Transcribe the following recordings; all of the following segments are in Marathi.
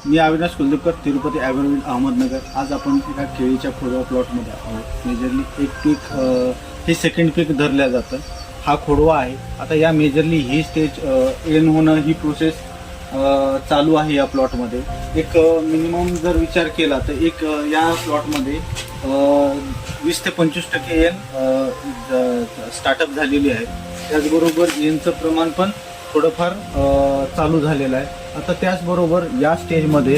मी अविनाश कुलदीपकर, तिरुपती ॲग्रोविल, अहमदनगर. आज आपण एका केळीच्या खोडवा प्लॉटमध्ये आहोत. मेजरली एक पीक हे सेकंड पीक धरल्या जातं. हा खोडवा आहे. आता या मेजरली ही स्टेज एन होणं ही प्रोसेस चालू आहे या प्लॉटमध्ये. एक मिनिमम जर विचार केला तर एक या प्लॉटमध्ये 20 ते 25% एन स्टार्टअप झालेली आहे. त्याचबरोबर एनचं प्रमाण पण थोडंफार चालू झालेलं आहे. आता त्याचबरोबर या स्टेजमध्ये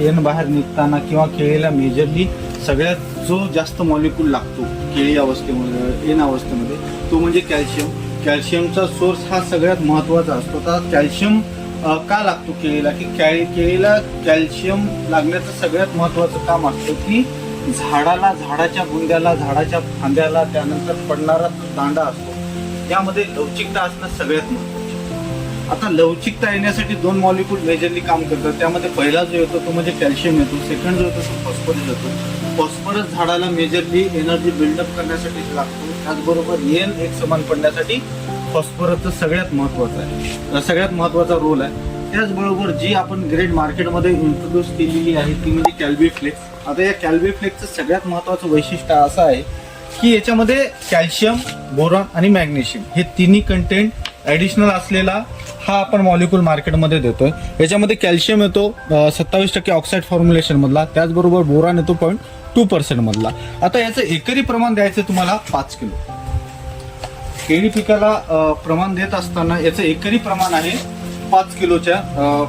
एन बाहेर निघताना किंवा केळीला मेजरली सगळ्यात जो जास्त मॉलिक्यूल लागतो केळी अवस्थेमध्ये एन अवस्थेमध्ये तो म्हणजे कॅल्शियम. कॅल्शियमचा सोर्स हा सगळ्यात महत्त्वाचा असतो. आता कॅल्शियम का लागतो केळीला की केळीला कॅल्शियम लागण्याचं सगळ्यात महत्त्वाचं काम असतं की झाडाला, झाडाच्या बुंद्याला, झाडाच्या फांद्याला, त्यानंतर पडणारा दांडा असतो यामध्ये लवचिकता असणं सगळ्यात महत्त्वाचं. आता लवचिकता येण्यासाठी 2 मॉलिक्यूल मेजरली काम करतात. त्यामध्ये पहिला जो येतो तो म्हणजे कॅल्शियम येतो, सेकंड जो येतो तो फॉस्फरस येतो. फॉस्फरस झाडाला मेजरली एनर्जी बिल्डअप करण्यासाठी लागतो. त्याचबरोबर एन एक समान पडण्यासाठी फॉस्फरसचं सगळ्यात महत्त्वाचा रोल आहे. त्याचबरोबर जी आपण ग्रेड मार्केटमध्ये इंट्रोड्यूस केलेली आहे ती म्हणजे कॅल्बिफ्लेक्स. आता या कॅल्बिफ्लेक्सचं सगळ्यात महत्त्वाचं वैशिष्ट्य असं आहे की याच्यामध्ये कॅल्शियम, बोरॉन आणि मॅग्नेशियम हे तिन्ही कंटेंट ॲडिशनल असलेला हा आपण मॉलिक्यूल मार्केटमध्ये देतोय. याच्यामध्ये कॅल्शियम येतो 27% ऑक्साईड फॉर्म्युलेशन मधला, त्याचबरोबर बोरॉन येतो 0.2% मधला. आता याचं एकरी प्रमाण द्यायचं तुम्हाला 5 किलो. केळी पिकाला प्रमाण देत असताना याचं एकरी प्रमाण आहे 5 किलोच्या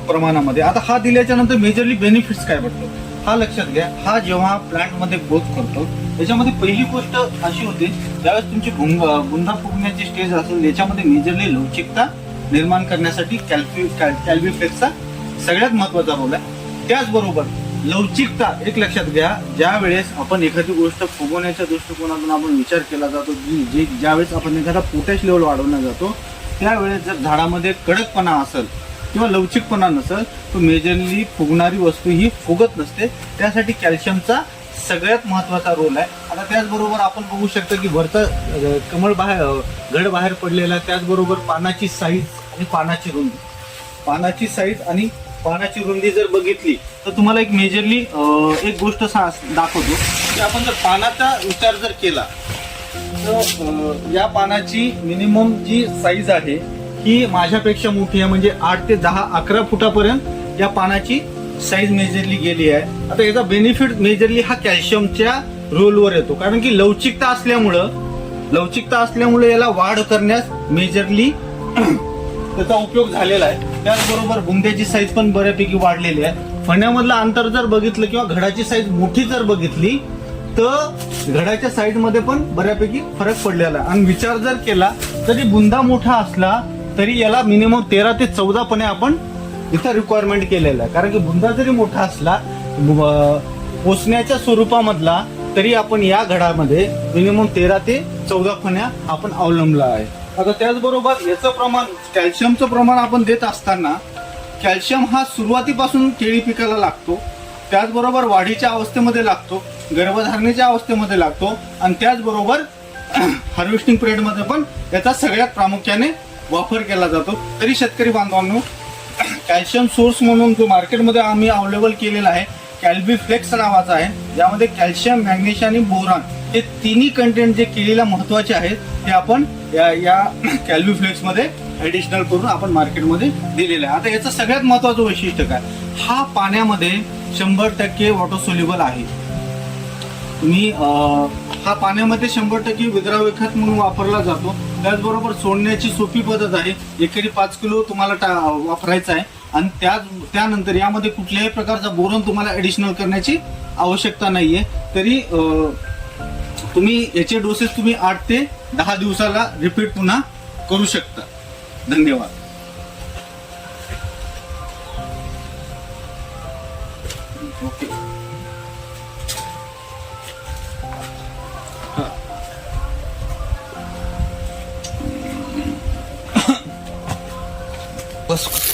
प्रमाणामध्ये. आता हा दिल्याच्या नंतर मेजरली बेनिफिट्स काय पडतो हा लक्षात घ्या. हा जेव्हा प्लांटमध्ये ग्रोथ करतो याच्यामध्ये पहिली गोष्ट अशी होते ज्यावेळेस तुमची बुंदा फुगण्याची स्टेज असेल याच्यामध्ये मेजरली लवचिकता निर्माण करण्यासाठी कॅल्बिफ्लेक्सचा सगळ्यात महत्त्वाचा रोल आहे. त्याचबरोबर लवचिकता एक लक्षात घ्या, ज्या वेळेस आपण एखादी गोष्ट फुगवण्याच्या दृष्टिकोनातून आपण विचार केला जातो ज्यावेळेस आपण एखादा पोटॅश लेवल वाढवला जातो त्यावेळेस जर झाडामध्ये कडकपणा असेल किंवा लवचिकपणा नसेल तर मेजरली फुगणारी वस्तू ही फुगत नसते. त्यासाठी कॅल्शियमचा सगळ्यात महत्त्वाचा रोल आहे. आता त्याचबरोबर आपण बघू शकतो की वरचा कमळ घड बाहेर पडलेला, त्याचबरोबर पानाची साईज आणि पानाची साईज आणि पानाची रुंदी जर बघितली तर तुम्हाला एक मेजरली एक गोष्ट दाखवतो की आपण जर पानाचा विचार जर केला तर या पानाची मिनिमम जी साईज आहे ही माझ्यापेक्षा मोठी आहे. म्हणजे 8 ते 10, 11 फुटापर्यंत या पानाची साईज मेजरली गेली आहे. आता याचा बेनिफिट मेजरली हा कॅल्शियमच्या रोलवर येतो, कारण की लवचिकता असल्यामुळे याला वाढ करण्यास मेजरली त्याचा उपयोग झालेला आहे. त्याचबरोबर बुंद्याची साईज पण बऱ्यापैकी वाढलेली आहे. फण्यामधलं अंतर जर बघितलं किंवा घडाची साईज मोठी जर बघितली तर घडाच्या साईज मध्ये पण बऱ्यापैकी फरक पडलेला आहे. आणि विचार जर केला तरी बुंदा मोठा असला तरी याला मिनिमम 13 ते 14 फण्या आपण इथं रिक्वायरमेंट केलेला आहे. कारण की बुंदा जरी मोठा असला पोसण्याच्या स्वरूपामधला तरी आपण या घडामध्ये मिनिमम 13 ते 14 फण्या आपण अवलंबला आहे. आता त्याचबरोबर याचं प्रमाण कॅल्शियमचं प्रमाण आपण देत असताना कॅल्शियम हा सुरुवातीपासून केळी पिकाला लागतो, त्याचबरोबर वाढीच्या अवस्थेमध्ये लागतो, गर्भधारणेच्या अवस्थेमध्ये लागतो आणि त्याचबरोबर हार्वेस्टिंग पिरियडमध्ये पण याचा सगळ्यात प्रामुख्याने वापर केला जातो. तरी शेतकरी बांधवांनो कॅल्शियम सोर्स म्हणून जो मार्केटमध्ये आम्ही अवेलेबल केलेला आहे कॅल्बिफ्लेक्स नावाचा आहे, ज्यामध्ये कॅल्शियम, मॅग्नेशियम आणि बोरॉन हे तिन्ही कंटेंट जे केळीला महत्त्वाचे आहेत ते आपण या कॅल्बिफ्लेक्स मध्ये ऍडिशनल करून आपण मार्केटमध्ये दिलेलं आहे. आता याचं सगळ्यात महत्त्वाचं वैशिष्ट्य काय, हा पाण्यामध्ये 100% वॉटर सोल्युबल आहे. तुम्ही हा पाण्यामध्ये 100% विद्राव्य खत म्हणून वापरला जातो. त्याचबरोबर सोडण्याची सोपी पद्धत आहे. एकरी 5 किलो तुम्हाला वापरायचा आहे आणि त्यानंतर यामध्ये कुठल्याही प्रकारचा बोरॉन तुम्हाला ऍडिशनल करण्याची आवश्यकता नाहीये. तरी तुम्ही याचे डोसेस तुम्ही 8 ते 10 दिवसाला रिपीट पुन्हा करू शकता. धन्यवाद. ओके. बस.